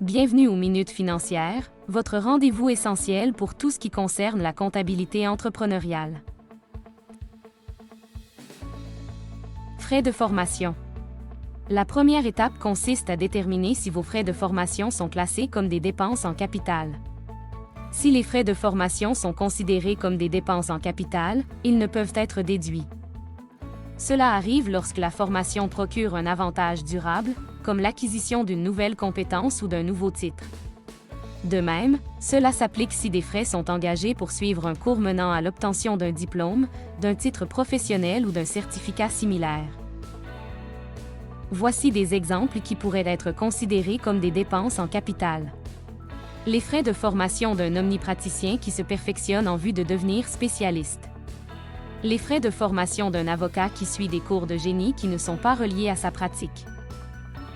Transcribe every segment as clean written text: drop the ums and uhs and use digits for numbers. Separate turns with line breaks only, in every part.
Bienvenue aux Minutes Financières, votre rendez-vous essentiel pour tout ce qui concerne la comptabilité entrepreneuriale. Frais de formation. La première étape consiste à déterminer si vos frais de formation sont classés comme des dépenses en capital. Si les frais de formation sont considérés comme des dépenses en capital, ils ne peuvent être déduits. Cela arrive lorsque la formation procure un avantage durable, comme l'acquisition d'une nouvelle compétence ou d'un nouveau titre. De même, cela s'applique si des frais sont engagés pour suivre un cours menant à l'obtention d'un diplôme, d'un titre professionnel ou d'un certificat similaire. Voici des exemples qui pourraient être considérés comme des dépenses en capital. Les frais de formation d'un omnipraticien qui se perfectionne en vue de devenir spécialiste. Les frais de formation d'un avocat qui suit des cours de génie qui ne sont pas reliés à sa pratique.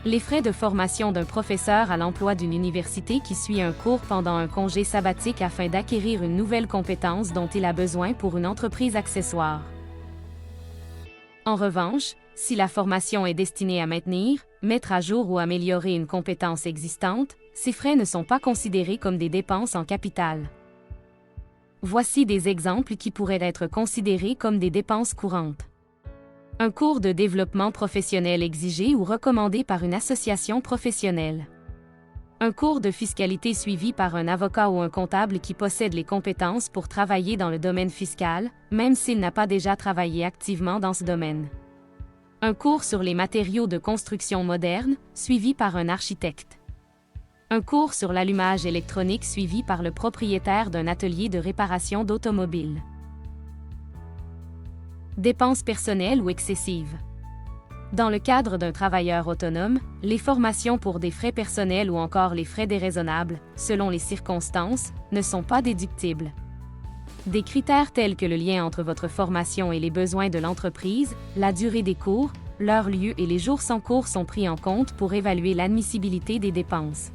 Les frais de formation d'un professeur à l'emploi d'une université qui suit un cours pendant un congé sabbatique afin d'acquérir une nouvelle compétence dont il a besoin pour une entreprise accessoire. En revanche, si la formation est destinée à maintenir, mettre à jour ou améliorer une compétence existante, ces frais ne sont pas considérés comme des dépenses en capital. Voici des exemples qui pourraient être considérés comme des dépenses courantes. Un cours de développement professionnel exigé ou recommandé par une association professionnelle. Un cours de fiscalité suivi par un avocat ou un comptable qui possède les compétences pour travailler dans le domaine fiscal, même s'il n'a pas déjà travaillé activement dans ce domaine. Un cours sur les matériaux de construction modernes, suivi par un architecte. Un cours sur l'allumage électronique suivi par le propriétaire d'un atelier de réparation d'automobiles. Dépenses personnelles ou excessives. Dans le cadre d'un travailleur autonome, les formations pour des frais personnels ou encore les frais déraisonnables, selon les circonstances, ne sont pas déductibles. Des critères tels que le lien entre votre formation et les besoins de l'entreprise, la durée des cours, leur lieu et les jours sans cours sont pris en compte pour évaluer l'admissibilité des dépenses.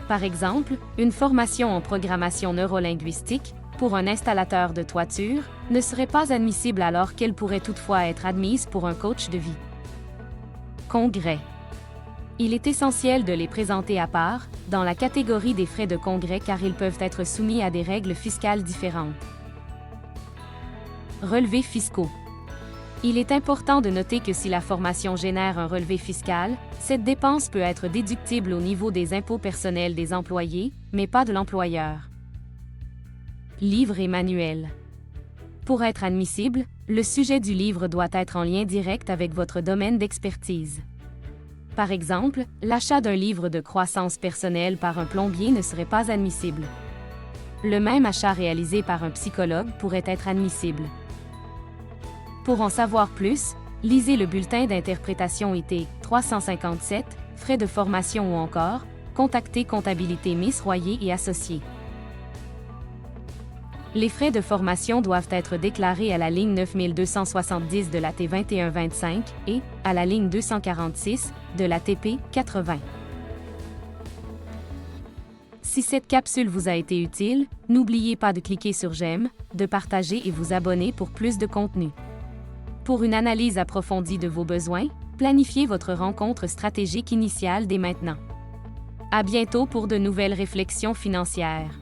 Par exemple, une formation en programmation neurolinguistique, pour un installateur de toiture, ne serait pas admissible alors qu'elle pourrait toutefois être admise pour un coach de vie. Congrès. Il est essentiel de les présenter à part, dans la catégorie des frais de congrès car ils peuvent être soumis à des règles fiscales différentes. Relevés fiscaux. Il est important de noter que si la formation génère un relevé fiscal, cette dépense peut être déductible au niveau des impôts personnels des employés, mais pas de l'employeur. Livre et manuel. Pour être admissible, le sujet du livre doit être en lien direct avec votre domaine d'expertise. Par exemple, l'achat d'un livre de croissance personnelle par un plombier ne serait pas admissible. Le même achat réalisé par un psychologue pourrait être admissible. Pour en savoir plus, lisez le bulletin d'interprétation IT 357, frais de formation ou encore, contactez Comptabilité Miss Royer et Associés. Les frais de formation doivent être déclarés à la ligne 9270 de la T2125 et à la ligne 246 de la TP 80. Si cette capsule vous a été utile, n'oubliez pas de cliquer sur j'aime, de partager et vous abonner pour plus de contenu. Pour une analyse approfondie de vos besoins, planifiez votre rencontre stratégique initiale dès maintenant. À bientôt pour de nouvelles réflexions financières.